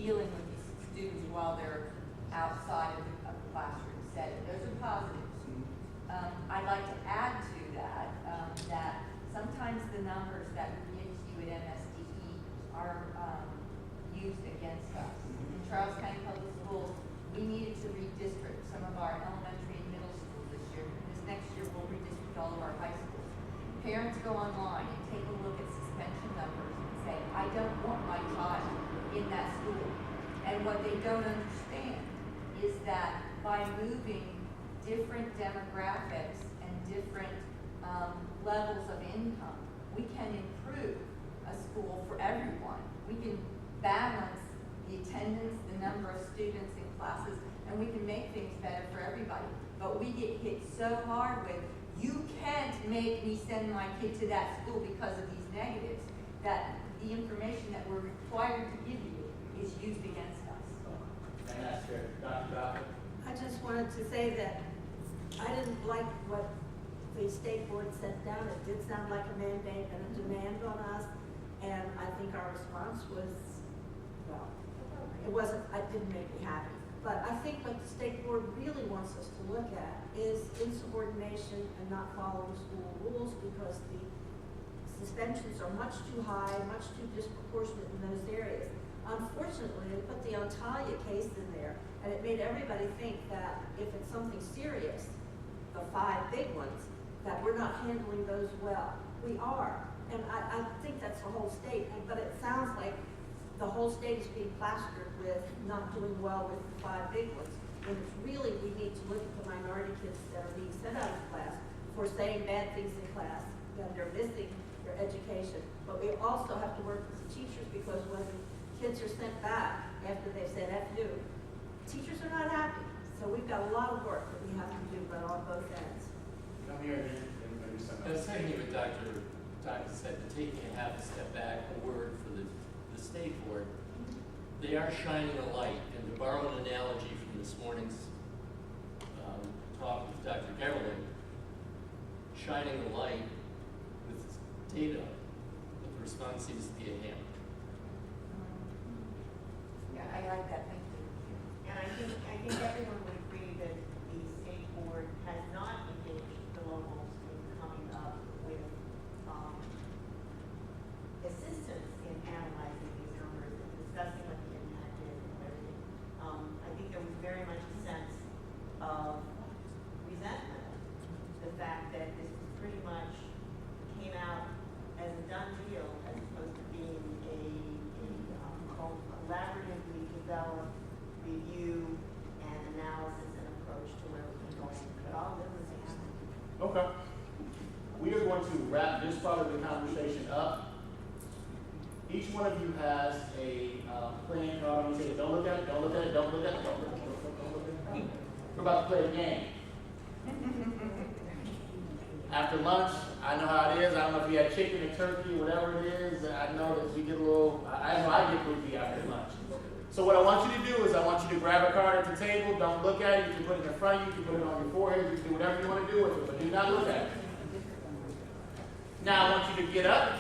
dealing with these students while they're outside of the classroom setting. Those are positives. I'd like to add to that that sometimes the numbers that we give to you at MSDE are used against us. In Charles County Public Schools, we needed to redistrict some of our elementary and middle schools this year. This next year, we'll redistrict all of our high schools. Parents go online and take a look at suspension numbers and say, I don't want my child in that school. And what they don't understand is that by moving different demographics and different levels of income, we can improve a school for everyone. We can balance the attendance, the number of students in classes, and we can make things better for everybody. But we get hit so hard with, you can't make me send my kid to that school because of these negatives, that the information that we're required to give you is used against us. And that's fair. Dr. Goffin? I just wanted to say that I didn't like what the state board sent down. It did sound like a mandate and a demand on us, and I think our response was, well, it didn't make me happy. But I think what the state board really wants us to look at is insubordination and not following school rules, because the suspensions are much too high, much too disproportionate in those areas. Unfortunately, they put the Antalya case in there, and it made everybody think that if it's something serious, the 5 big ones, that we're not handling those well. We are, and I think that's the whole state, but it sounds like the whole state is being plastered with not doing well with the 5 big ones. And it's really, we need to look at the minority kids that are being sent out of class for saying bad things in class, that they're missing their education. But we also have to work with the teachers, because when the kids are sent back after they've said F you, teachers are not happy. So we've got a lot of work that we have to do, but on both ends. Come here again. Maybe something I was else. saying what Dr. said, taking a half a step back, a word for the state board. They are shining a light, and to borrow an analogy from this morning's talk with Dr. Gerling, shining a light with data, with the response seems to be a hammer. Yeah, I like that. Thank you. And I think everyone would agree that the state board has not engaged the locals in coming up with assistance in analyzing these numbers and discussing what the impact is and everything. I think there was very much a sense of resentment, the fact that this was pretty much came out as a done deal as opposed to being a collaboratively developed review and analysis and approach to where we're going. But all of it was happening. Okay. We are going to wrap this part of the conversation up. Each one of you has a playing card. You say, don't look at it, don't look at it, don't look at it, don't look at it, don't look at it. We're about to play a game. After lunch, I know how it is. I don't know if you had chicken or turkey or whatever it is. I know that we get a little, I know I get loopy after lunch. So what I want you to do is I want you to grab a card at the table. Don't look at it. You can put it in front of you. You can put it on your forehead. You can do whatever you want to do with it, but do not look at it. Now I want you to get up,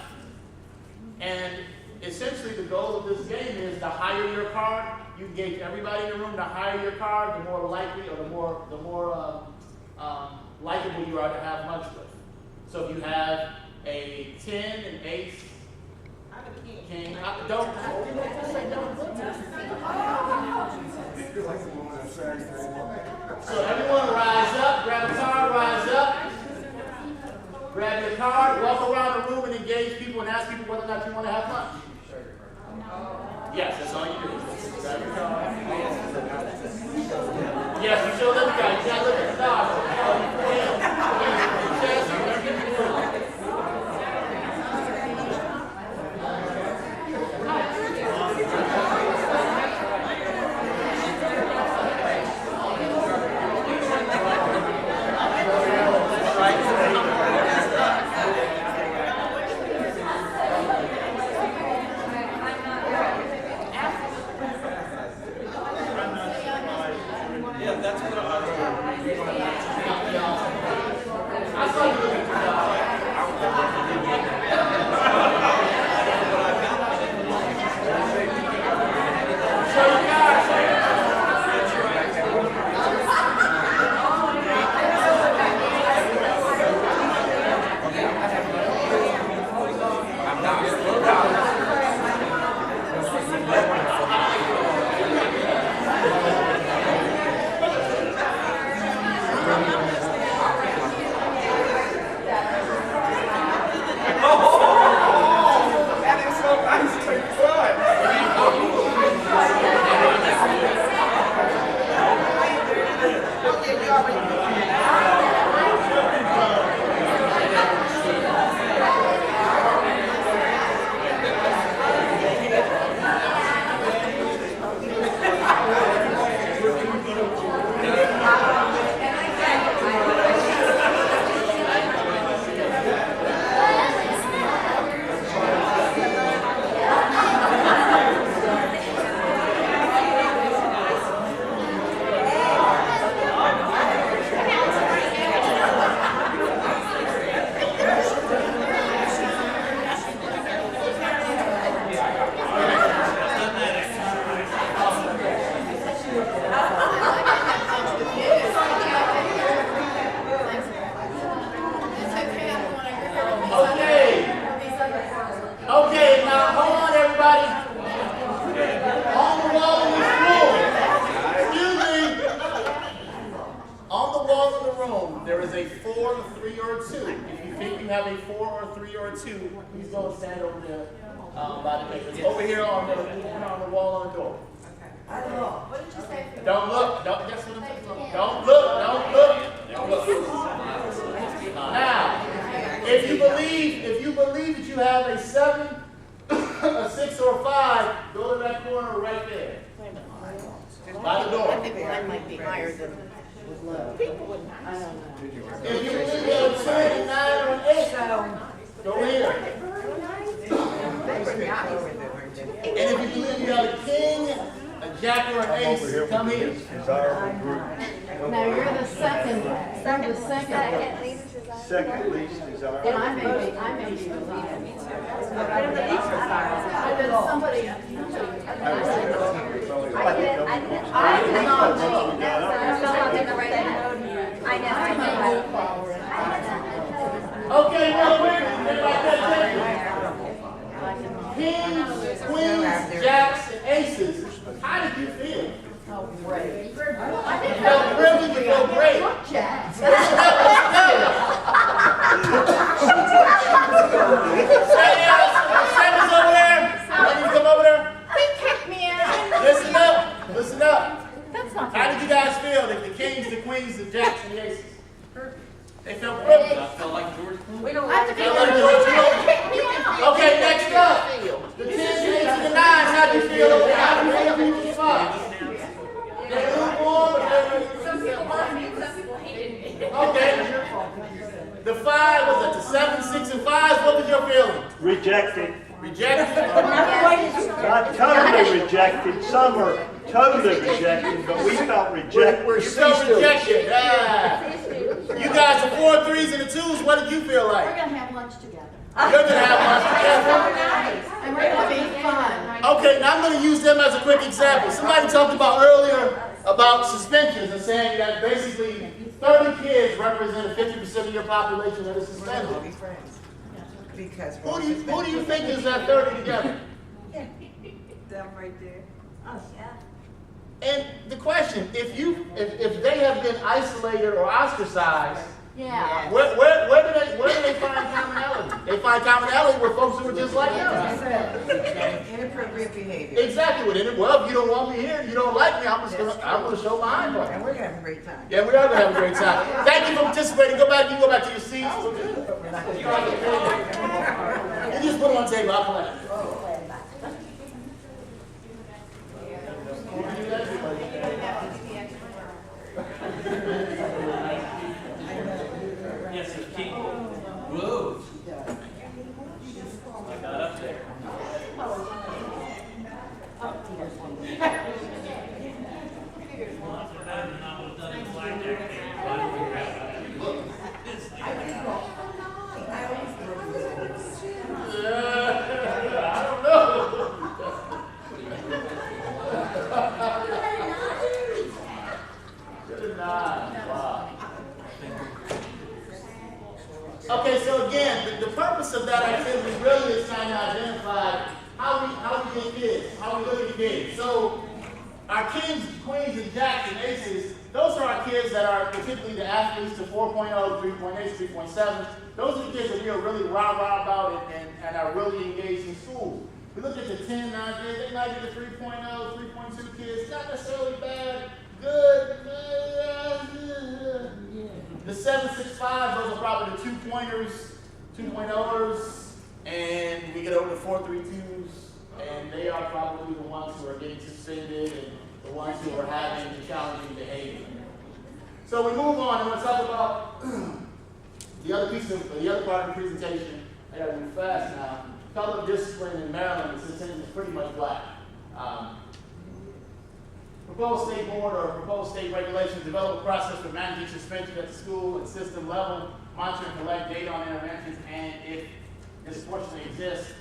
and essentially the goal of this game is the higher your card, you gauge everybody in the room, the higher your card, the more likely or the more likable you are to have lunch with. So if you have a 10, an ace, I'm a king. king, don't. So everyone rise up, grab a card, rise up. Grab your card, walk around the room and engage people and ask people whether or not you want to have lunch. Yes, that's all you do. Grab your card. Yes, you show them the guy. You gotta look at the stars. Yeah, that's what I was 3 or a 2. If you think you have a 4 or a 3 or a 2, please go and stand over there by the papers. Over here on the wall on the door. What did you say? Don't look. Don't, that's what I'm saying. Don't look. Don't look. Don't look. Now, if you believe that you have a 7, a 6, or a 5, go to that corner right there. By the door. I think mine might be higher than low. I don't know. If you believe you have a 7, a 9, or an 8, go here. And if you believe you have a king, a jack, or an ace, come here. Now, you're the second. You're the second. Second least desirable. And I may be the leader. I did somebody. I did not know. Okay, real quick. Everybody pay attention. Kings, queens, jacks, and aces. How did you feel? Great. You felt really, you felt great. Sandy's over there. Ladies, come over there. Listen up. Listen up. How did you guys feel? The kings, the queens, the jacks, and the aces. They felt privileged. I felt like George. We don't have to Felt like George Floyd. Okay, next up. The 10, the 8s, and the 9s. How do you feel over there? How do you feel over the 5s? They're lukewarm, but they're... Some people loved me, some people hated me. Okay. The 5 was at the 7, 6, and 5s. What was your feeling? Rejected. Rejected? Not totally rejected. Some are totally rejected, but we felt rejected. You felt rejected. Ah. You guys, the 4, 3s, and the 2s, what did you feel We're like? gonna have lunch together. You're going to have lunch together. And we're gonna be fun. Okay, now I'm going to use them as a quick example. Somebody talked about earlier about suspensions and saying that basically 30 kids represent 50% of your population that is suspended. Because Who do you think is that 30 together? them right there. And the question, if they have been isolated or ostracized, Yeah. where do they find commonality? They find commonality with folks who are just like them. Inappropriate behavior. Exactly with it. Well, if you don't want me here, you don't like me, I'm gonna show my hind And we're gonna have a great time. Yeah, we are gonna have a great time. Thank you for participating. You can go back to your seats. You just put it on the table, I'll play. Yes, the king. Whoa. I got up there. I don't know. Good night. Wow. Okay, so again, the purpose of that activity really is trying to identify how we get kids, how we look at kids. So our kings, queens, and jacks and aces, those are our kids that are particularly the athletes, the 4.0, 3.8, 3.7. Those are the kids that we are really rah-rah about and are really engaged in school. We look at the 10, 9 kids, they might be the 3.0, 3.2 kids, not necessarily bad, good. The 7, 6, 5, those are probably the 2-pointers, 2.0ers, and we get over the 4, 3, 2s, and they are probably the ones who are getting suspended and the ones who are having the challenging behavior. So we move on, I'm going to talk about the other part of the presentation. I got to move fast now. Color discipline in Maryland is pretty much black. Proposed state board or proposed state regulations develop a process for managing suspension at the school and system level, monitor and collect data on interventions, and if disproportionately exists,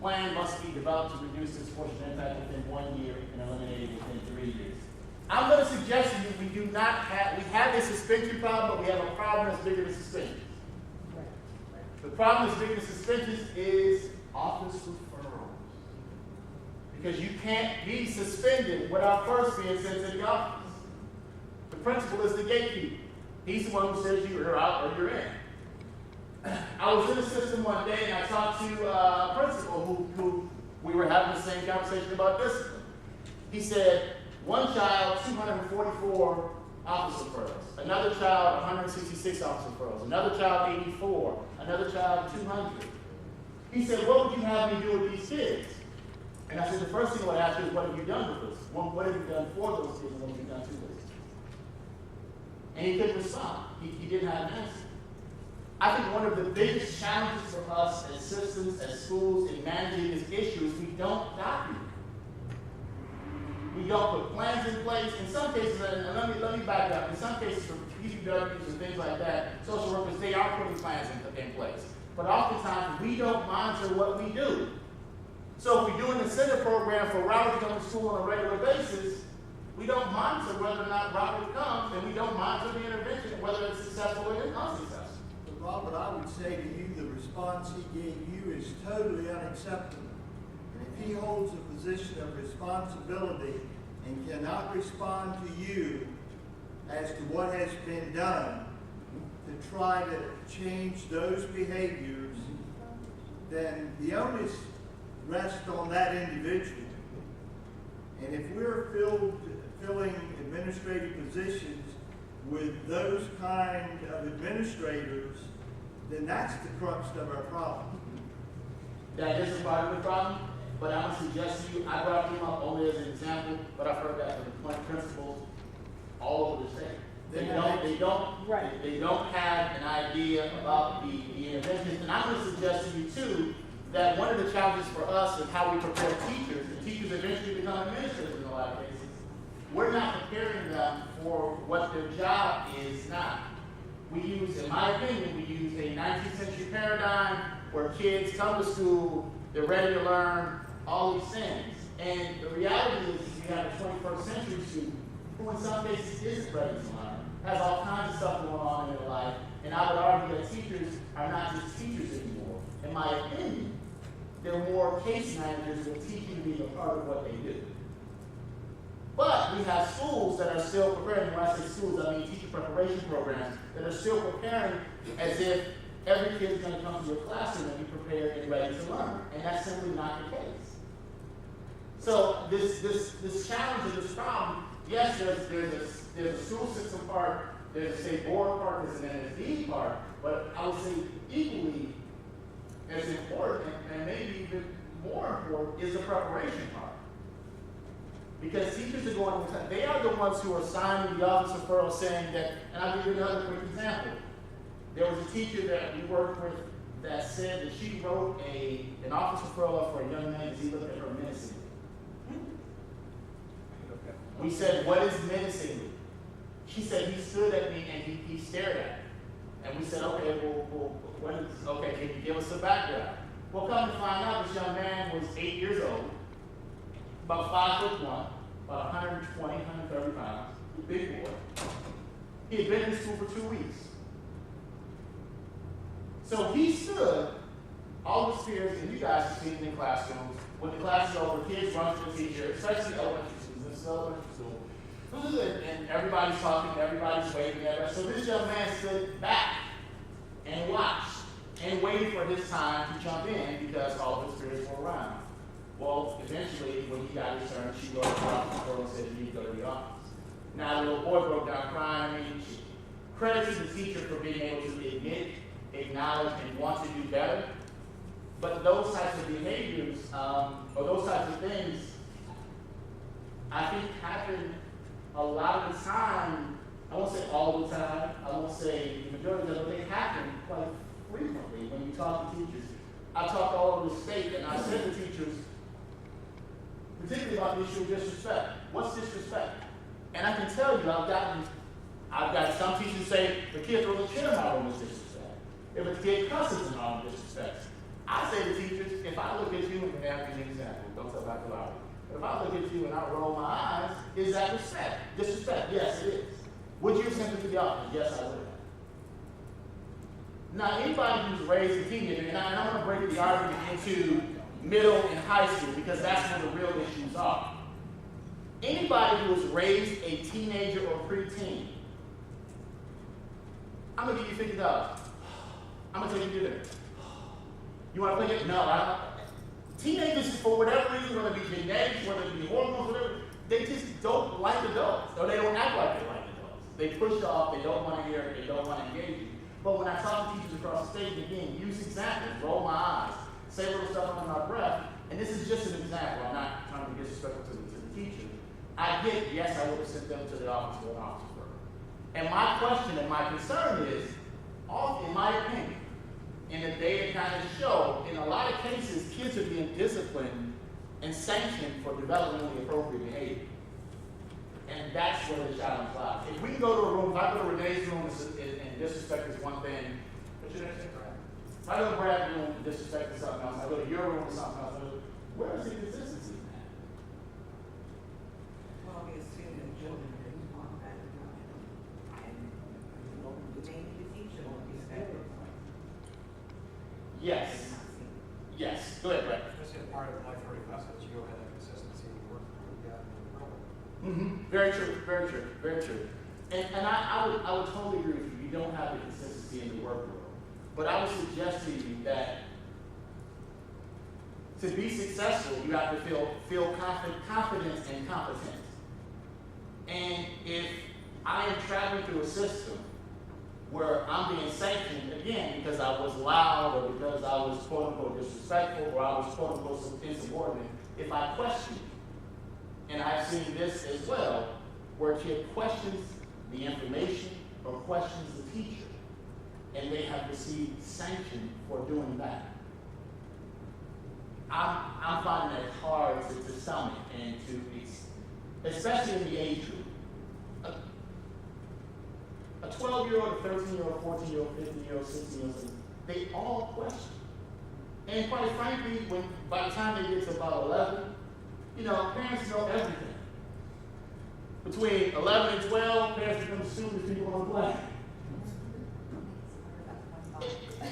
plan must be developed to reduce disproportionate impact within 1 year and eliminate it within 3 years. I'm going to suggest to you we have a suspension problem, but we have a problem that's bigger than suspension. The problem that's bigger than suspensions is office referrals. Because you can't be suspended without first being sent to the office. The principal is the gatekeeper. He's the one who says you're out or you're in. I was in the system one day and I talked to a principal who we were having the same conversation about discipline. He said, one child, 244 office referrals. Another child, 166 office referrals. Another child, 84. Another child, 200. He said, what would you have me do with these kids? And I said, the first thing I would ask you is, what have you done with this? What have you done for those kids and what have you done to those kids? And he couldn't respond. He didn't have an answer. I think one of the biggest challenges for us as systems, as schools, in managing this issue is we don't document. We don't put plans in place. In some cases, and let me back up. In some cases, for PCWs and things like that, social workers, they are putting plans in place. But oftentimes, we don't monitor what we do. So if we do an incentive program for Robert to come to school on a regular basis, we don't monitor whether or not Robert comes, and we don't monitor the intervention, whether it's successful or unsuccessful. But Robert, I would say to you, the response he gave you is totally unacceptable. And if he holds a position of responsibility and cannot respond to you as to what has been done to try to change those behaviors, then the onus rests on that individual. And if we're filling administrative positions with those kind of administrators, then that's the crux of our problem. That is a part of the problem, but I'm going to suggest to you, I brought them up only as an example, but I've heard that from the principals all over the state. They don't have an idea about the interventions. And I'm going to suggest to you too, that one of the challenges for us is how we prepare teachers, and teachers eventually become administrators in a lot of cases. We're not preparing them for what their job is now. We use, in my opinion, we use a 19th century paradigm where kids come to school, they're ready to learn all these things. And the reality is you have a 21st century student who in some cases isn't ready to learn, has all kinds of stuff going on in their life. And I would argue that teachers are not just teachers anymore. In my opinion, they're more case managers with teaching being a part of what they do. But we have schools that are still preparing, when I say schools, I mean teacher preparation programs, that are still preparing as if every kid is going to come to your classroom and be prepared and ready to learn. And that's simply not the case. So this challenge and this problem, yes, there's a school system part, there's a state board part, there's an NSD part, but I would say equally as important, and maybe even more important, is the preparation part. Because teachers are going, they are the ones who are signing the office referral saying that, and I'll give you another quick example. There was a teacher that we worked with that said that she wrote an office referral up for a young man because he looked at her menacingly. We said, what is menacingly? She said, he stood at me and he stared at me. And we said, okay, okay, can you give us a background? Well, come to find out, this young man was 8 years old, about 5'1", about 120, 130 pounds, big boy. He had been in school for 2 weeks. So he stood, all the spheres, and you guys have seen it in classrooms, when the class is over, kids run to the teacher, especially elementary schools, this is elementary school, and everybody's talking, everybody's waving at us. So this young man stood back and watched and waited for his time to jump in because all of his peers were around. Well, eventually, when he got his turn, she wrote a girl and said, you need to go to the office. Now, the little boy broke down crying. I mean, credit to the teacher for being able to admit, acknowledge, and want to do better. But those types of behaviors, or those types of things, I think happen a lot of the time. I won't say all the time, I won't say the majority of them, but they happen quite frequently when you talk to teachers. I talk all over the state, and I said to teachers, particularly about the issue of disrespect. What's disrespect? And I can tell you, I've got some teachers say the kid throws a chair in my room is disrespect. If a kid cusses in my room, disrespect. I say to teachers, if I look at you, and have an example, don't tell Dr. Lowry, but if I look at you and I roll my eyes, is that respect? Disrespect? Yes, it is. Would you send it to the office? Yes, I would. Now, anybody who's raised a teenager, and I'm going to break the argument into middle and high school because that's where the real issues are. Anybody who has raised a teenager or preteen, I'm going to give you $50. I'm gonna take you to dinner. You wanna play it? No, I don't. Teenagers, for whatever reason, whether it be genetics, whether it be hormones, whatever, they just don't like adults, or they don't act like they like adults. They push off, they don't wanna hear it, they don't wanna engage you. But when I talk to teachers across the state, again, use examples, roll my eyes, say little stuff under my breath, and this is just an example. I'm not trying to be disrespectful to the teacher. I get, yes, I would have sent them to the office for an office work. And my question and my concern is, in my opinion, and the data kind of show, in a lot of cases, kids are being disciplined and sanctioned for developmentally appropriate behavior. And that's where the challenge lies. If we can go to a room, if I go to Renee's room and disrespect is one thing, what's your next thing, Brad? If I go to Brad's room and disrespect is something else, I go to your room and something else, where is the consistency in that? Well, we assume that children respond at a time. And maybe the teacher won't be effective. Yes. Yes. Go ahead, Brad. This is part of the life learning process. You don't have that consistency in the work we've got in the program. Very true, very true, very true. And I would totally agree with you. You don't have the consistency in the work world. But I would suggest to you that to be successful, you have to feel confident and competent. And if I am traveling through a system where I'm being sanctioned, again, because I was loud or because I was quote-unquote disrespectful or I was quote-unquote insubordinate, if I question you, and I've seen this as well, where a kid questions the information or questions the teacher, and they have received sanction for doing that. I'm finding it hard to stomach and to, especially in the age group. A 12-year-old, a 13-year-old, 14-year-old, 15-year-old, 16-year-old, they all question. And quite frankly, by the time they get to about 11, parents know everything. Between 11 and 12, parents become students, people don't play.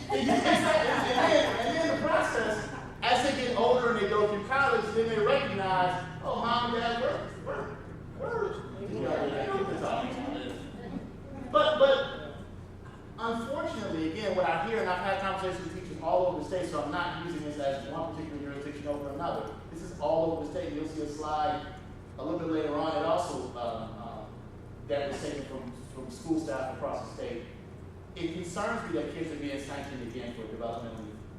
And then the process, as they get older and they go through college, then they recognize, oh, mom and dad work. But unfortunately, again, what I hear, and I've had conversations with teachers all over the state, so I'm not using this as one particular jurisdiction over another. This is all over the state. You'll see a slide a little bit later on. It also that was taken from school staff across the state. It concerns me that kids are being sanctioned again for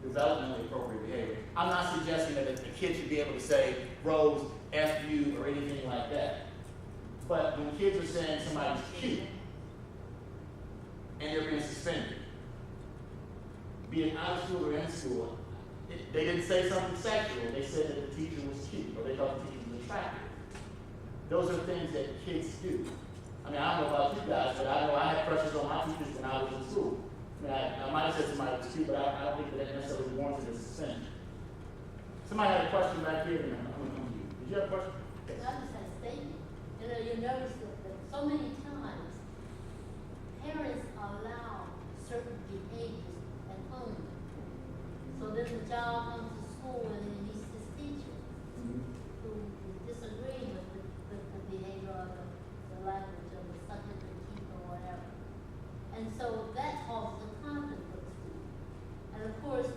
developmentally appropriate behavior. I'm not suggesting that a kid should be able to say Rose, F you, or anything like that. But when kids are saying somebody's cute and they're being suspended, be it out of school or in school, they didn't say something sexual. They said that the teacher was cute or they thought the teacher was attractive. Those are things that kids do. I mean, I don't know about you guys, but I know I had crushes on my teachers when I was in school. I mean, I might have said somebody was cute, but I don't think that necessarily warranted a suspension. Somebody had a question back here, and I'm going to come to you. Did you have a question? Yes. I just had a statement. You notice that so many times parents allow certain behaviors at home. So then the child comes to school and he meets his teacher who is disagreeing with the behavior or the language or the subject or keep or whatever. And so that causes a conflict for the student. And of course,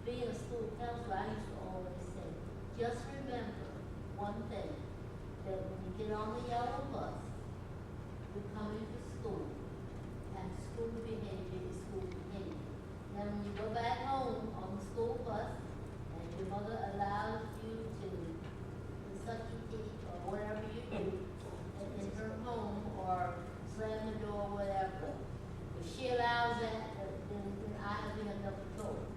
being a school counselor, I used to always say, just remember one thing, that when you get on the yellow bus, you're coming to school, and school behavior is school behavior. Now, when you go back home on the school bus, and your mother allows you to suck your teeth or whatever you do in her home, or slam the door, whatever, if she allows that, then I have been another door.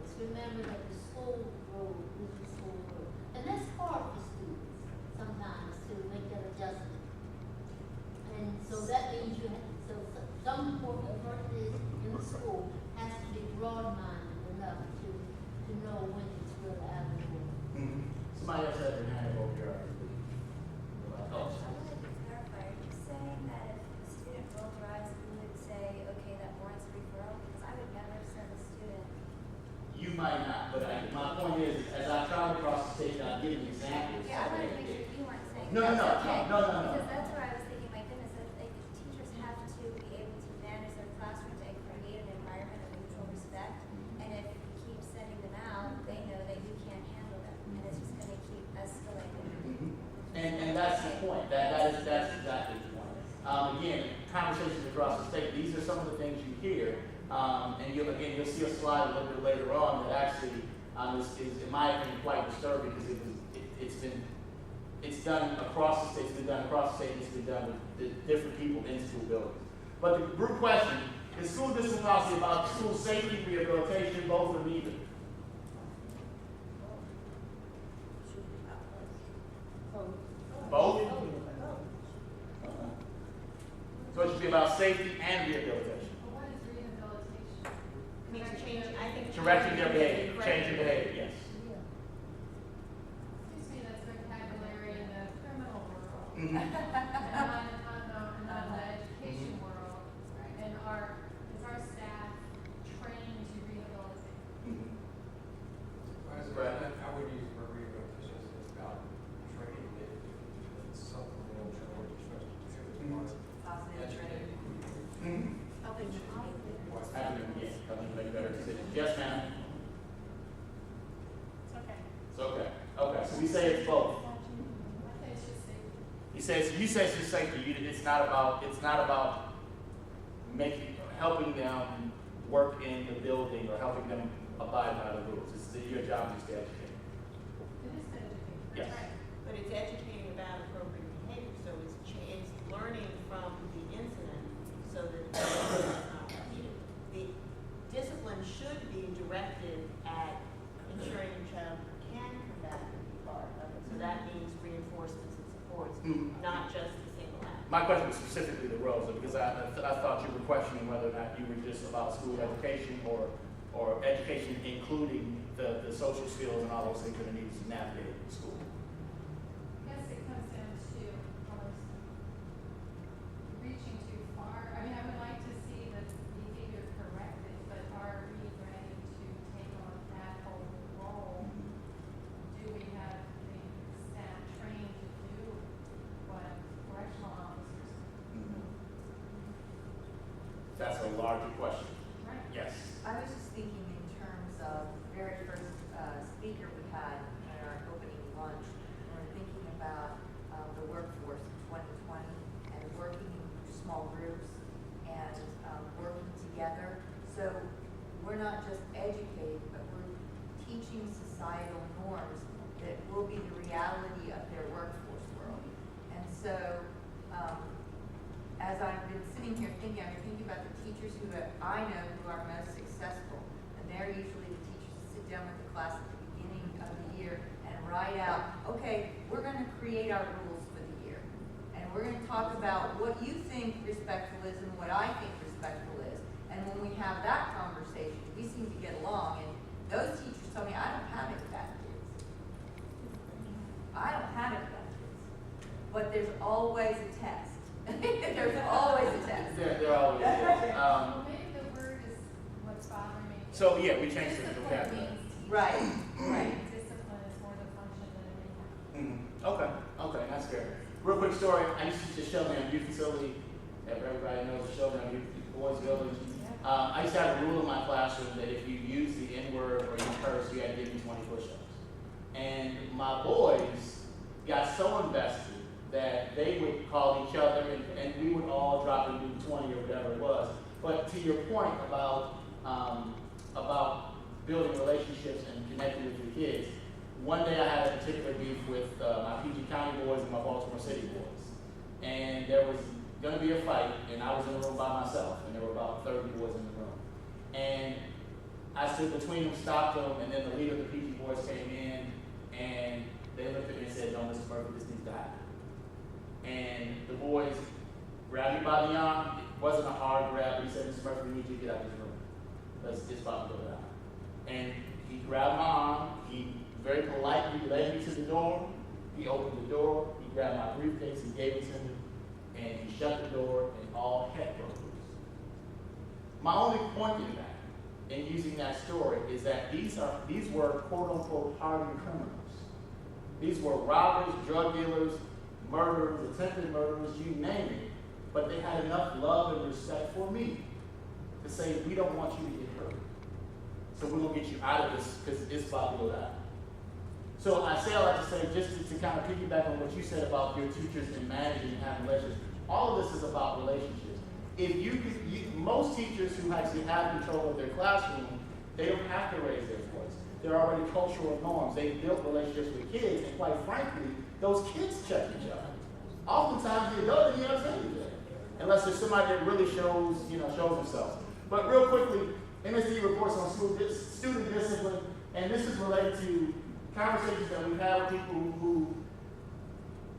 Just remember that the school road is the school road. And that's hard for students sometimes to make that adjustment. And so that means you have, some form of purpose in the school has to be broad-minded enough to know when it's real applicable. Somebody else had their hand over here. I wanted to clarify, are you saying that if a student rolled their eyes, you would say, okay, that warrants referral? Because I would never send a student. You might not, but my point is, as I travel across the state, I'm giving examples. Yeah, I wanted to make sure you weren't saying No. Because that's where I was thinking, my goodness, that teachers have to be able to manage their classroom and create is in my opinion, quite disturbing because it's done across the state, it's been done across the state, it's been done with different people in school buildings. But the group question, is school discipline policy about school safety, rehabilitation, both or neither? Both? So it should be about safety and rehabilitation. What is rehabilitation? I mean, to change, I think. Correcting their behavior, changing behavior, yes. Excuse me, that's vocabulary in the criminal world. Mhm. And not the education world. And is our staff trained to rehabilitate? Mhm. I would use the word rehabilitation as it's about training, it's something we don't train, we're supposed to do. Positive training. Mhm. Helping them. Having them, yes, helping them make better decisions. Yes, ma'am? It's okay. It's okay. Okay, so we say it's both. I think it's just safety. You say it's just safety. It's not about helping them work in the building or helping them abide by the rules. It's your job is to educate. It is to educate. Yes. Right. But it's educating about appropriate behavior, so it's learning from the incident so that it's not repeated. The discipline should be directed at ensuring the child can come back and be part of it. So that means reinforcements and supports, not just the single act. My question was specifically the roles, because I thought you were questioning whether or not you were just about school education or education including the social skills and all those things that are needed to navigate school. I guess it comes down to almost reaching too far. I mean, I would like to see the behavior corrected, but are we ready to take on that whole role? Do we have the staff trained to do what correctional officers do? That's a larger question. Right. Yes. I was just thinking in terms of the very first speaker we had at our opening lunch, we were thinking about the workforce in 2020 and working in small groups and working together. So we're not just educating, but we're teaching societal norms that will be the reality of their workforce world. And so as I've been sitting here thinking, I've been thinking about the teachers I know who are most successful. And they're usually the teachers who sit down with the class at the beginning of the year and write out, okay, we're going to create our rules for the year. And we're going to talk about what you think respectful is and what I think respectful is. And when we have that conversation, we seem to get along. And those teachers tell me, I don't have any bad kids. I don't have any bad kids. But there's always a test. There's always a test. There always is. Well, maybe the word is what's bothering me. So yeah, we changed the Discipline vocabulary. means teaching. Right, right. Discipline is more the function than anything. Okay, that's fair. Real quick story. I used to teach at Showdown Youth Facility. Everybody knows the Showdown Youth Boys Village. I used to have a rule in my classroom that if you use the N-word or you curse, you had to give me 20 push-ups. And my boys got so invested that they would call each other and we would all drop and do 20 or whatever it was. But to your point about building relationships and connecting with your kids, one day I had a particular beef with my PG County boys and my Baltimore City boys. And there was going to be a fight, and I was in the room by myself, and there were about 30 boys in the room. And I stood between them, stopped them, and then the leader of the PG boys came in, and they looked at me and said, "No, Mr. Murphy, this needs to happen." And the boys grabbed me by the arm. It wasn't a hard grab, but he said, "Mr. Murphy, we need you to get out of this room. It's about to go down." And he grabbed my arm. He very politely led me to the door. He opened the door. He grabbed my briefcase. He gave it to me. And he shut the door, and all heck broke loose. My only point in that, in using that story, is that these were quote-unquote hardened criminals. These were robbers, drug dealers, murderers, attempted murderers, you name it. But they had enough love and respect for me to say, we don't want you to get hurt. So we're going to get you out of this because it's about to go down. So I say all that to say, just to kind of piggyback on what you said about your teachers and managing and having relationships, all of this is about relationships. If most teachers who actually have control of their classroom, they don't have to raise their voice. there are already cultural norms. They've built relationships with kids, and quite frankly, those kids check each other. Oftentimes, the adult doesn't even say anything, unless there's somebody that really shows themselves. But real quickly, MSD reports on student discipline, and this is related to conversations that we've had with people who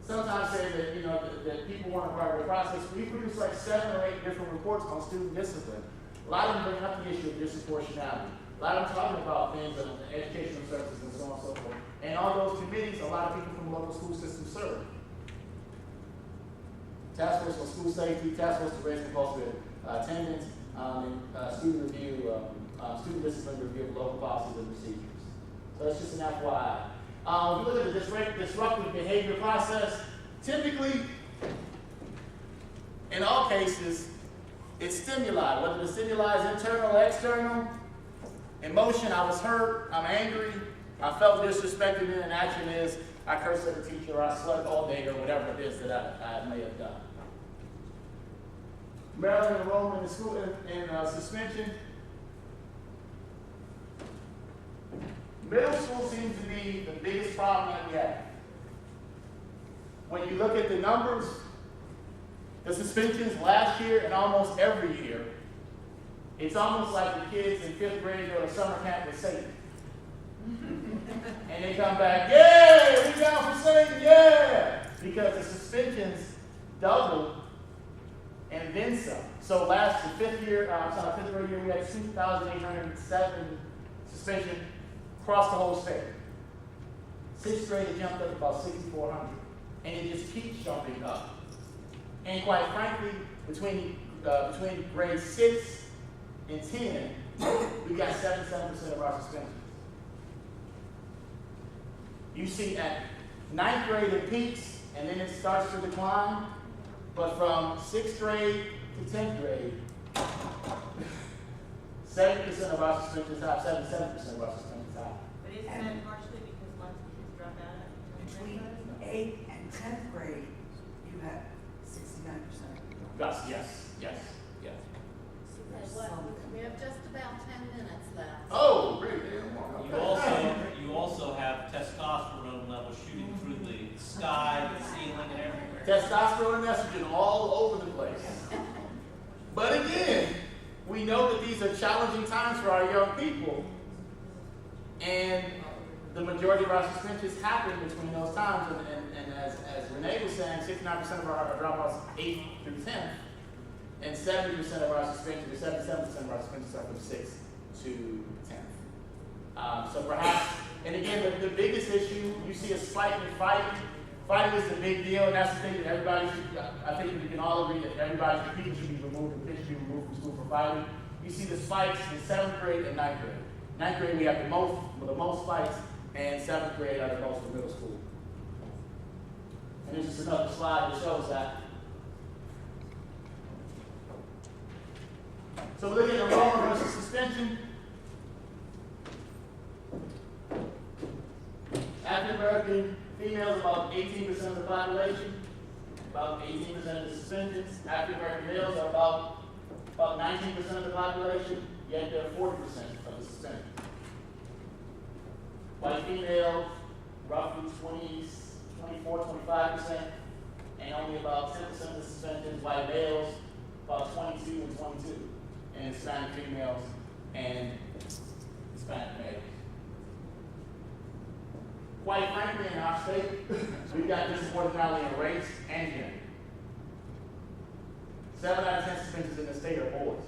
sometimes say that, that people weren't a part of the process. We produce like 7 or 8 different reports on student discipline. A lot of them bring up the issue of disproportionality. A lot of them talking about things on educational services and so on and so forth. And on those committees, a lot of people from the local school system serve. Task Force on School Safety, Task Force to Raise Compulsory Attendance, and student discipline review of local policies and procedures. So that's just an FYI. If you look at the disruptive behavior process, typically, in all cases, it's stimuli, whether the stimuli is internal or external. Emotion, I was hurt, I'm angry, I felt disrespected, and an action is I cursed at the teacher, or I slept all day, or whatever it is that I may have done. Maryland enrollment in school in suspension. Middle school seems to be the biggest problem that we have. When you look at the numbers, the suspensions last year and almost every year, it's almost like the kids in 5th grade go to summer camp with Satan. And they come back, yeah, we down for Satan, yeah! Because the suspensions doubled and then some. So the 5th grade year, we had 2,807 suspensions across the whole state. 6th grade, it jumped up about 6,400. And it just keeps jumping up. And quite frankly, between grade 6 and 10, we got 77% of our suspensions. You see at 9th grade it peaks, and then it starts to decline. But from 6th grade to 10th grade, 70% of our suspensions have 77% of our suspensions have. But isn't that partially because lots of kids drop out of Between 8th and 10th grade, you have 69%. Yes. Okay, we have just about 10 minutes left. Oh, really? You also have testosterone levels shooting through the sky, the ceiling, and everywhere. Testosterone and estrogen all over the place. But again, we know that these are challenging times for our young people. And the majority of our suspensions happen between those times. And as Renee was saying, 69% of our dropouts 8th through 10th. And 70% of our suspensions, or 77% of our suspensions are from 6th to 10th. So perhaps, and again, the biggest issue, you see a spike in fighting. Fighting is a big deal, and that's the thing that everybody should, I think we can all agree that people should be removed, and kids should be removed from school for fighting. You see the spikes in 7th grade and 9th grade. 9th grade we have the most fights, and 7th grade are the most in middle school. And there's just another slide that shows that. So we're looking at enrollment versus suspension. African American females, about 18% of the population, about 18% of the suspensions. African American males are about 19% of the population, yet they're 40% of the suspensions. White females, roughly 24, 25%, and only about 10% of the suspensions. White males, about 22 and 22. And Hispanic females and Hispanic males. Quite frankly, in our state, we've got disproportionality in race and gender. 7 out of 10 suspensions in the state are boys.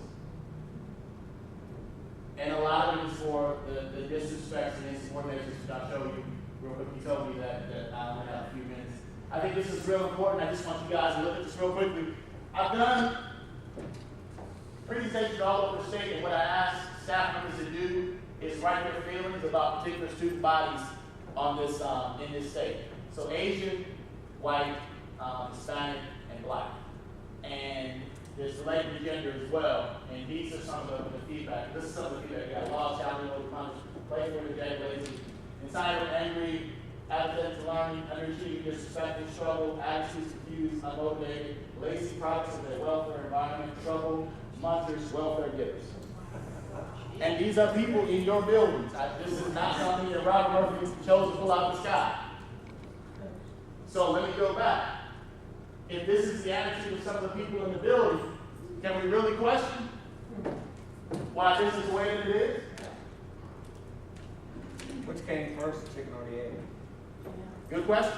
And a lot of it is for the disrespects and insubordinations, which I'll show you real quick. You told me that I only have a few minutes. I think this is real important. I just want you guys to look at this real quickly. I've done presentations all over the state, and what I ask staff members to do is write their feelings about particular student bodies on this in this state. So Asian, white, Hispanic, and black. And there's related to gender as well. And these are some of the feedback. This is some of the feedback. We got lost, challenging, overcoming, playful, reject, lazy, entitled, angry, apathetic to learning, underachieving, disrespectful, struggle, attitudes confused, unmotivated, lazy, products of their welfare environment, trouble, monsters, welfare getters. And these are people in your buildings. This is not something that Robert Murphy chose to pull out the sky. So let me go back. If this is the attitude of some of the people in the building, can we really question why this is the way that it is? Which came first, the chicken or the egg? Good question.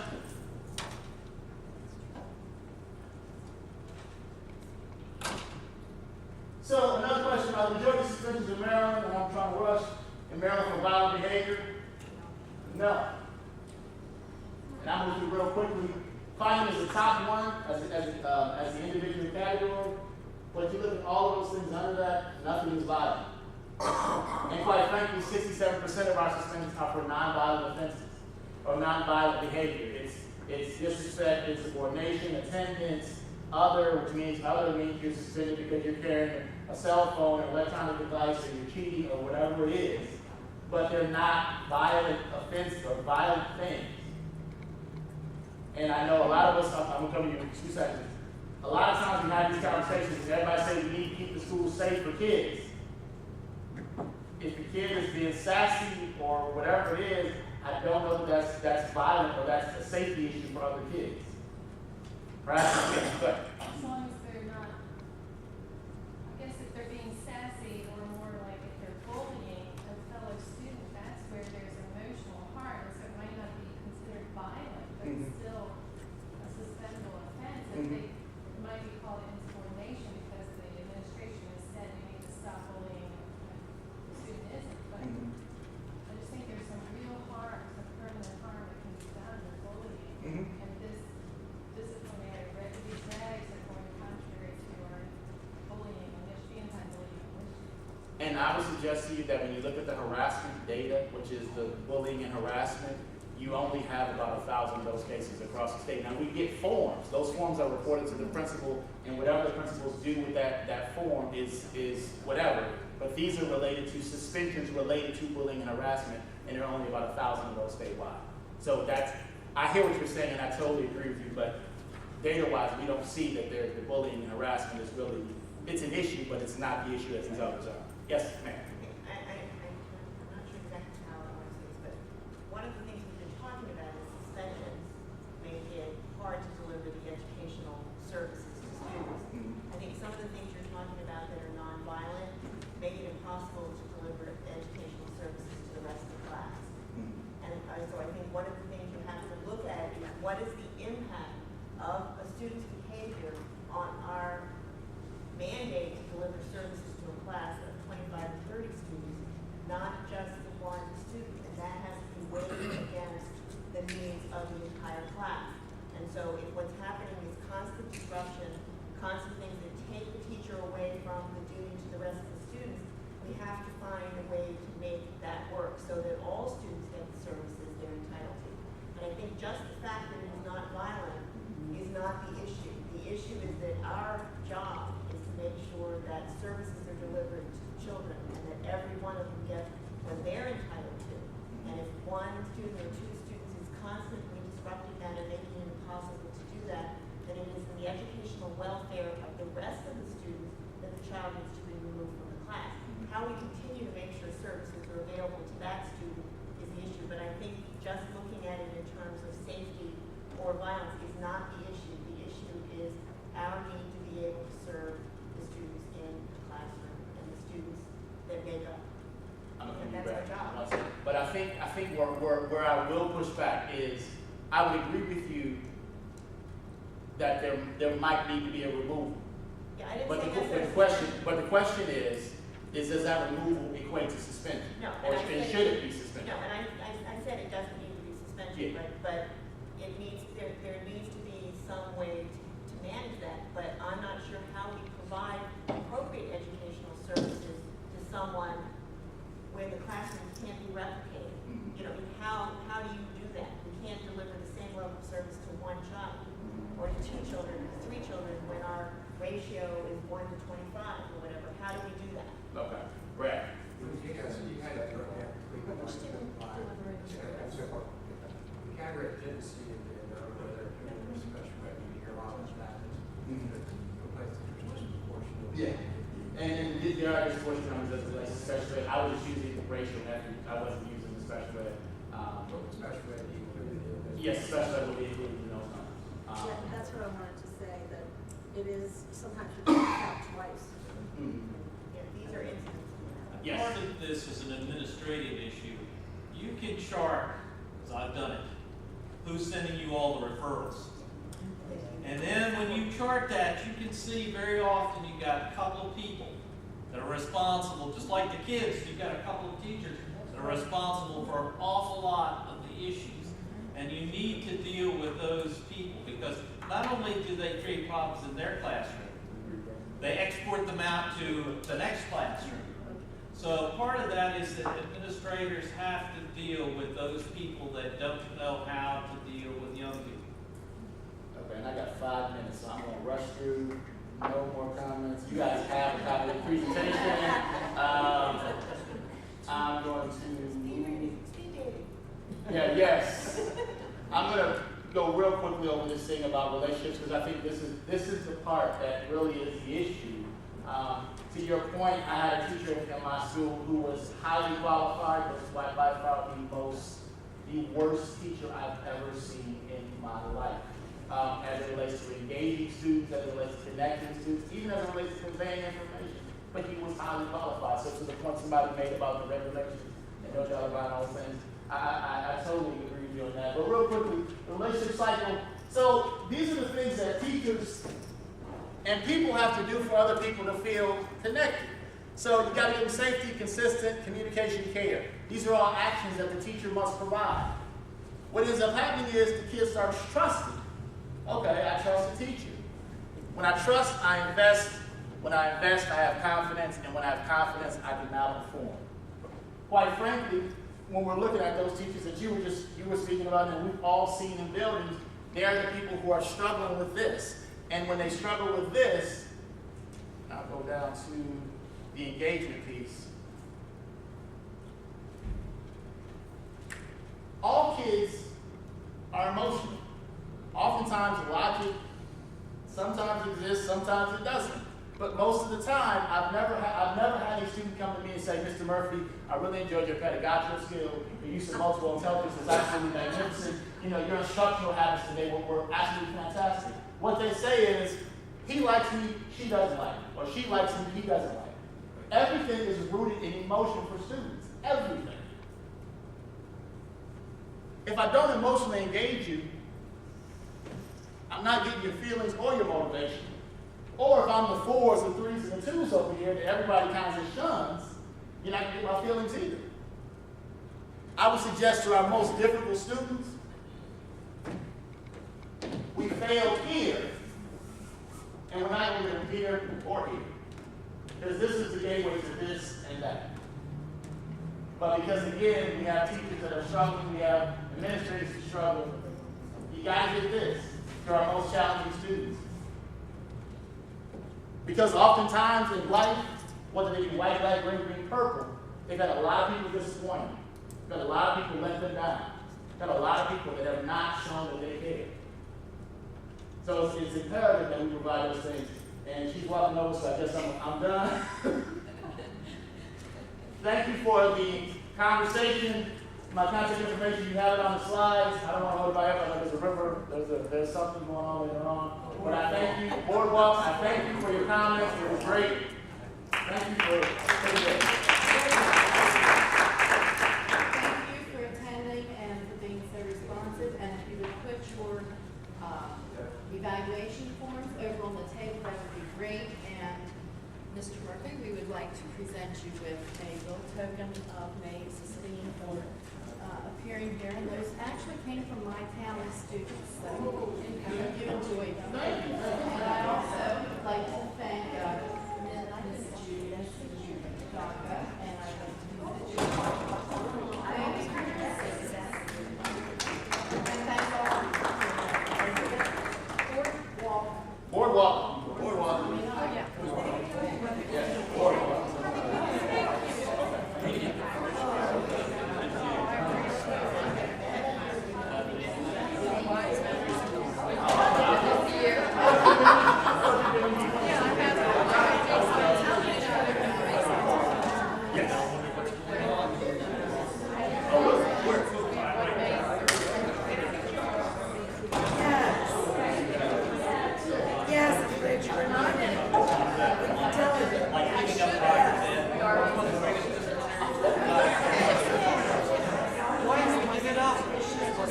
So another question about the majority suspensions in Maryland, and I'm trying to rush, in Maryland for violent behavior? No. And I'm going to do real quickly. Finding is the top one as the individual category, but you look at all of those things under that, nothing is violent. And quite frankly, 67% of our suspensions are for nonviolent offenses or nonviolent behavior. It's disrespect, insubordination, attendance, other, which means you're suspended because you're carrying a cell phone, an electronic device, or you're cheating, or whatever it is. But they're not violent offenses or violent things. And I know a lot of us, I'm going to come to you in 2 seconds. A lot of times we have these conversations and everybody says we need to keep the schools safe for kids. If the kid is being sassy or whatever it is, I don't know that that's violent or that's a safety issue for other kids. Perhaps it's kids, but. As long as they're not, I guess if they're being sassy or more like if they're bullying a fellow student, that's where there's emotional harm. So it might not be considered violent, but it's still a suspendable offense. And it might be called insubordination because the administration has said you need to stop bullying and the student isn't. But I just think there's some real harm, some permanent harm that can be done with bullying. And this disciplinary, these rags are going contrary to our bullying initiative, anti-bullying initiative. And I would suggest to you that when you look at the harassment data, which is the bullying and harassment, you only have about 1,000 of those cases across the state. Now we get forms. Those forms are reported to the principal, and whatever the principals do with that form is whatever. But these are related to suspensions related to bullying and harassment, and there are only about 1,000 of those statewide. So I hear what you're saying, and I totally agree with you, but data-wise, we don't see that the bullying and harassment is really, it's an issue, but it's not the issue as these others are. Yes, ma'am. I'm not sure exactly how I want to say this, but one of the things we've been talking about is suspensions make it hard to deliver the educational services to students. I think some of the things you're talking about that are nonviolent make it impossible to deliver educational services to the rest of the class. And so I think one of the things you have to look at is what is the impact of a student's behavior on our mandate to deliver services to a class of 25 to 30 students, not just the one student, and that has to be weighed against the needs of the entire class. And so if what's happening is constant disruption, constant things that take the teacher away from the duty to the rest of the students, we have to find a way to make that work so that all students get the services they're entitled to. And I think just the fact that it is not violent is not the issue. The issue is that our job is to make sure that services are delivered to children and that every one of them get what they're entitled to. And if one student or two students is constantly disrupting that and making it impossible to do that, then it is in the educational welfare of the rest of the students that the child needs to be removed from the class. How we continue to make sure services are available to that student is the issue, but I think just looking at it in terms of safety or violence is not the issue. The issue is our need to be able to serve the students in the classroom and the students that make up. And that's our job. But I think where I will push back is I would agree with you that there might need to be a removal. Yeah, I didn't But say the question is does that removal equate to suspension? No, Or should it be suspended? No, and I said it doesn't need to be suspension, Yeah. but it needs, there needs to be some way to manage that, but I'm not sure how we provide appropriate educational services to someone where the classrooms can't be replicated. You know, how do you do that? We can't deliver the same level of service to one child, or to 2 children, or 3 children, when our ratio is 1 to 25, or whatever. How do we do that? Okay, Brad. You had the category didn't see it, and I don't know whether especially when you hear a lot of that, complaints that there's disproportionate. Yeah. And there are situations when there's like special ed. I was just using racial method. I wasn't using the special ed. Special ed, Yes, special ed will be included in those numbers. Yeah, that's what I wanted to say, that it is, sometimes you don't count twice. Yeah, these are instances. Yes. Part of this is an administrative issue. You can chart, because I've done it, who's sending you all the referrals. And then when you chart that, you can see very often you've got a couple of people that are responsible, just like the kids, you've got a couple of teachers that are responsible for an awful lot of the issues. And you need to deal with those people, because not only do they create problems in their classroom, they export them out to the next classroom. So part of that is that administrators have to deal with those people that don't know how to deal with young people. Okay, and I got 5 minutes, so I'm gonna rush through. No more comments. You guys have a copy of the presentation. I'm going to. Yeah, yes. I'm gonna go real quickly over this thing about relationships, because I think this is the part that really is the issue. To your point, I had a teacher in my school who was highly qualified, but by far the worst teacher I've ever seen in my life. As it relates to engaging students, as it relates to connecting students, even as it relates to conveying information. But he was highly qualified. So to the point somebody made about the regulations and no doubt about all those things, I totally agree with you on that. But real quickly, the relationship cycle. So these are the things that teachers and people have to do for other people to feel connected. So you got to give them safety, consistent communication, care. These are all actions that the teacher must provide. What ends up happening is the kid starts trusting. Okay, I trust the teacher. When I trust, I invest. When I invest, I have confidence. And when I have confidence, I can now perform. Quite frankly, when we're looking at those teachers that you were speaking about and we've all seen in buildings, they are the people who are struggling with this. And when they struggle with this, I'll go down to the engagement piece. All kids are emotional. Oftentimes logic sometimes exists, sometimes it doesn't. But most of the time, I've never had a student come to me and say, Mr. Murphy, I really enjoyed your pedagogical skill. Your use of multiple intelligence was absolutely magnificent. You know, your instructional habits today were absolutely fantastic. What they say is, he likes me, she doesn't like me. Or she likes me, he doesn't like me. Everything is rooted in emotion for students. Everything. If I don't emotionally engage you, I'm not getting your feelings or your motivation. Or if I'm the 4s, the 3s, and the 2s over here that everybody kind of shuns, you're not going to get my feelings either. I would suggest to our most difficult students, we failed here, and we're not going to here or here. Because this is the gateway to this and that. But because, again, we have teachers that are struggling, we have administrators who struggle, you got to get this to our most challenging students. Because oftentimes in life, whether they be white, black, green, purple, they've got a lot of people disappointed. They've got a lot of people let them down. They've got a lot of people that have not shown that they care. So it's imperative that we provide those things. And she's walking over, so I guess I'm done. Thank you for the conversation. My contact information, you have it on the slides. I don't want to hold it by up. I know there's a river, there's something going on later on. But I thank you, Boardwalk. I thank you for your comments. It was great. Thank you for Thank you for attending and for being so responsive. And if you would put your evaluation forms over on the table, that would be great. And Mr. Murphy, we would like to present you with a little token of May's esteem for appearing here. And those actually came from my town students, so you enjoyed them. And I also would like to thank Ms. Judas Daca, and I would like to thank Boardwalk. Yeah, I have You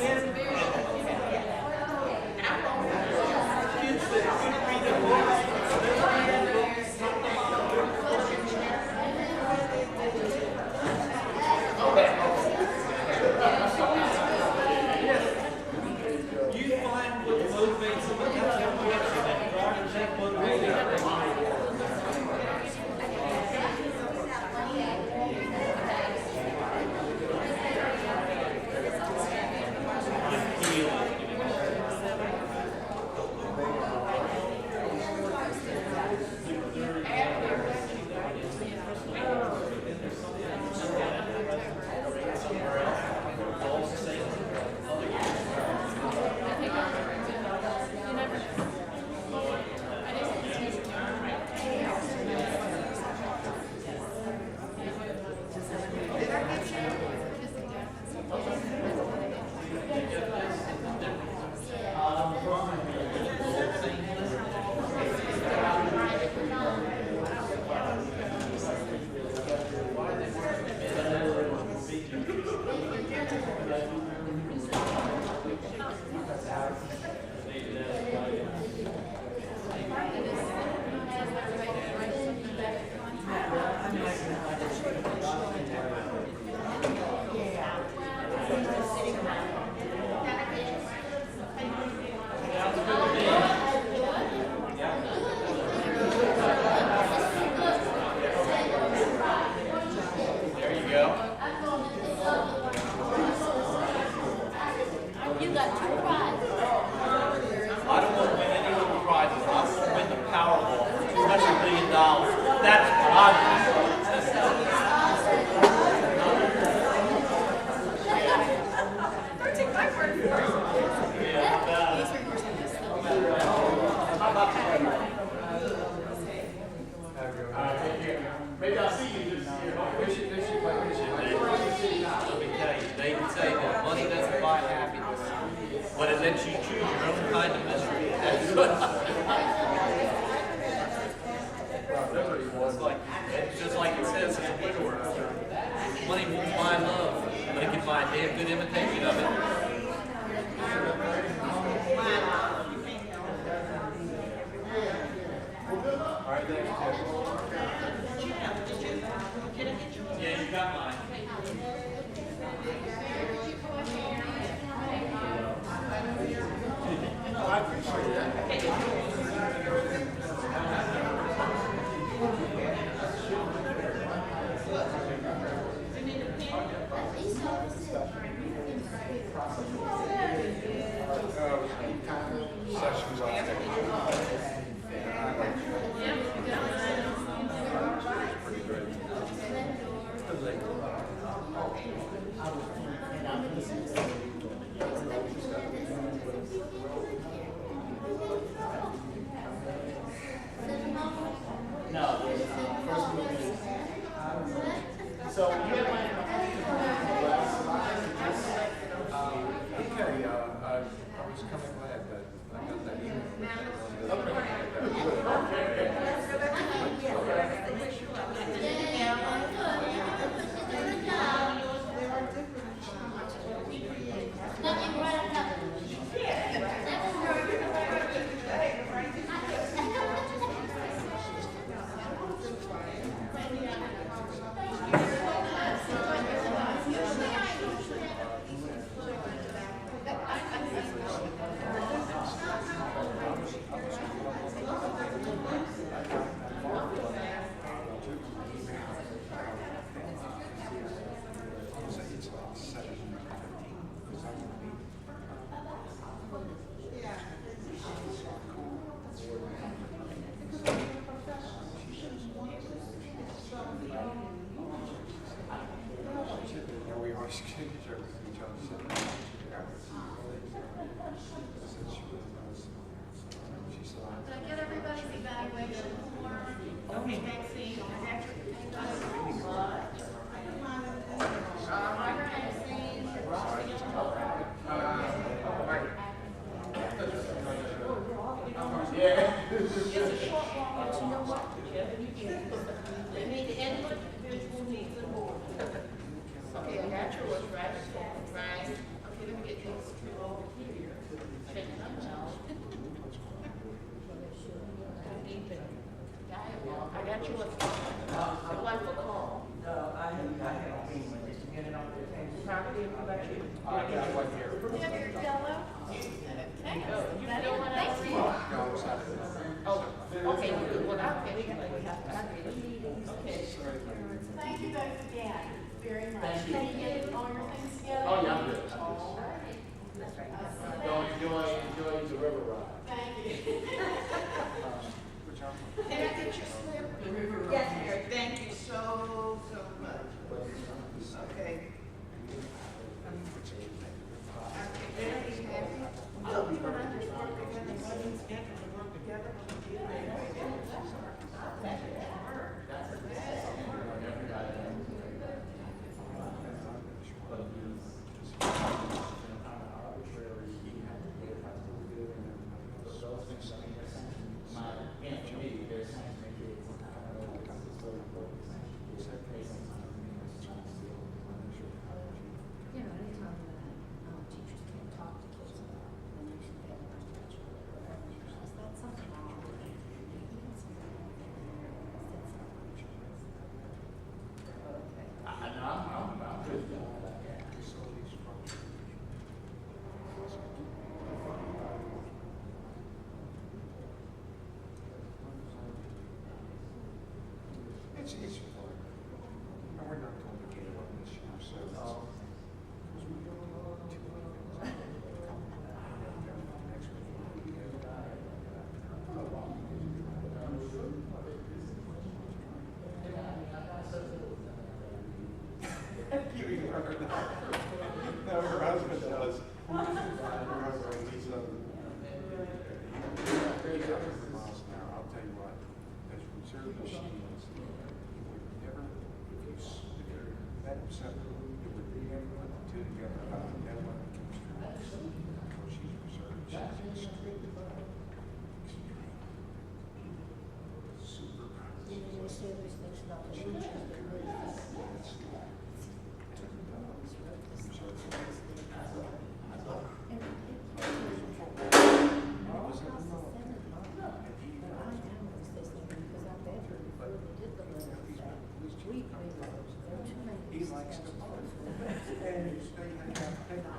find what motivates them, and that's their motivation, and drivers that motivate You got two prizes. I don't want to win any little prizes. I want to win the Powerball for $200 million. That's what I Don't take my word for it. Alright, take care. Maybe I'll see you this year. Let me tell you, they would say that money doesn't buy happiness, but it lets you choose your own kind of misery. That's what it's just like it says in the widower. Money won't buy love, but it can buy a damn good imitation of it. All right, thanks, Yeah, you got mine. No, I appreciate that. Sessions on pretty great. No, so you have my Okay, I was coming glad that I got that email. Nothing right enough. Here we are, skinny each other, sitting together. She said, Did I get everybody's evaluation form? Okay, Maxine, yeah. It's a short one, but you know what? They need to input individual needs and more. Okay, I got yours, right? Right. Okay, let me get these. I got one here. You have your yellow? Okay. Thank you. Okay, well, okay. Okay. Thank you guys again, very much. Thank you. Can you get all your things together? Oh, yeah, I'm good. All right. That's right. I'll see you Go later. enjoy the river ride. Thank you. Which arm? Can I get your slip? Yes, Mary, thank you so much. Okay. I'll be when I just work together, when these entities work together, You know, anytime that teachers can't talk to kids about when they should have a judgment or whatever, that's something wrong. I'm good. It's hard. And we're not going to get on this year, so. Because we don't know too many things. You heard that. No, her husband does. Her husband, he's he's 100 miles an hour. I'll tell you what, as reserve machines, you would never, if you met something, you would never put the two together about that one that comes through. Because she's reserved, she's extreme. Super. You know, they say there's things about the teachers that really He likes to park. And you stay in that paper.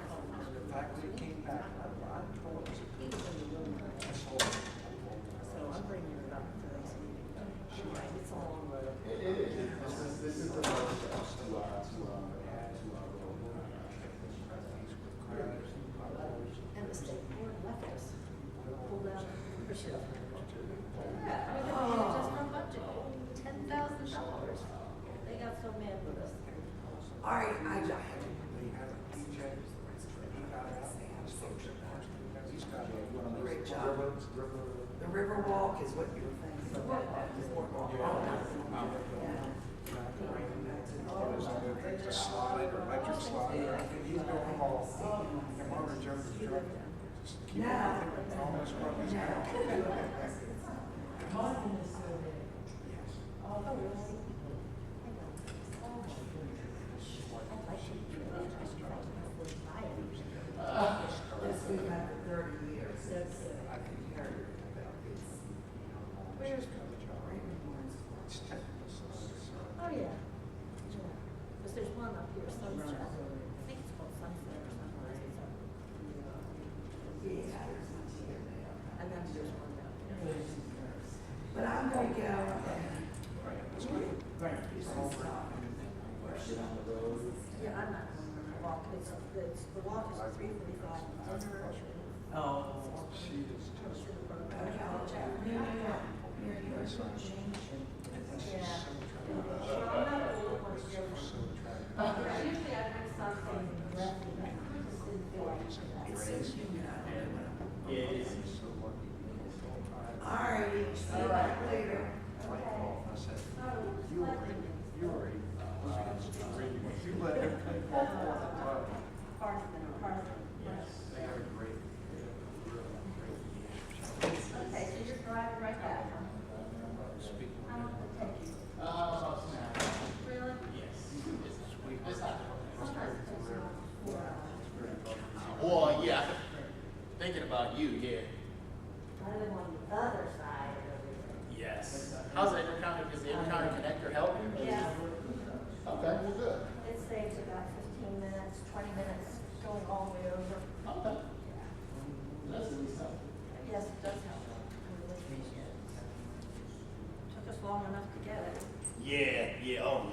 The fact that it came back, I told him. So I'm bringing it up for this meeting. It's a long way. It is. This is the most steps to And the state board left us, pulled out the shit. Yeah, I mean, they just from budget, $10,000. They got so mad with us. All right, I They have a DJ, and he got out and spoke to the he's got a Great job. The river walk is what you're thinking. The boardwalk. There's a slide or electric slide, and he's going all, and Marvin Jones is driving. Just keep it almost from his back. This we've had for 30 years. I can hear it. Where's It's technical, so. Oh, yeah. Because there's one up here, Sunset. I think it's called Sunset or something like that. Yeah, there's one here now. And then there's one down there. But I'm going to go. Yeah, I'm not going on the walk. The walk is 3:45. Oh. She is just. Usually I bring something left in that. It's so humid out there. Yeah, it is. All right, see you back later. I said, you were ready, you were ready. You let everything fall for the club. Yes, they are great. Okay, so you're driving right back. How long will it take you? Really? Yes. Sweet. It's not. Sometimes it takes about 4 hours. Well, yeah. Thinking about you, yeah. I live on the other side of everything. Yes. How's the inter-county, is the inter-county connector helping? Yeah. Okay, well, good. It saves about 15 minutes, 20 minutes going all the way over. Okay. That's at least something. Yes, it does help. Took us long enough to get it. Yeah, oh,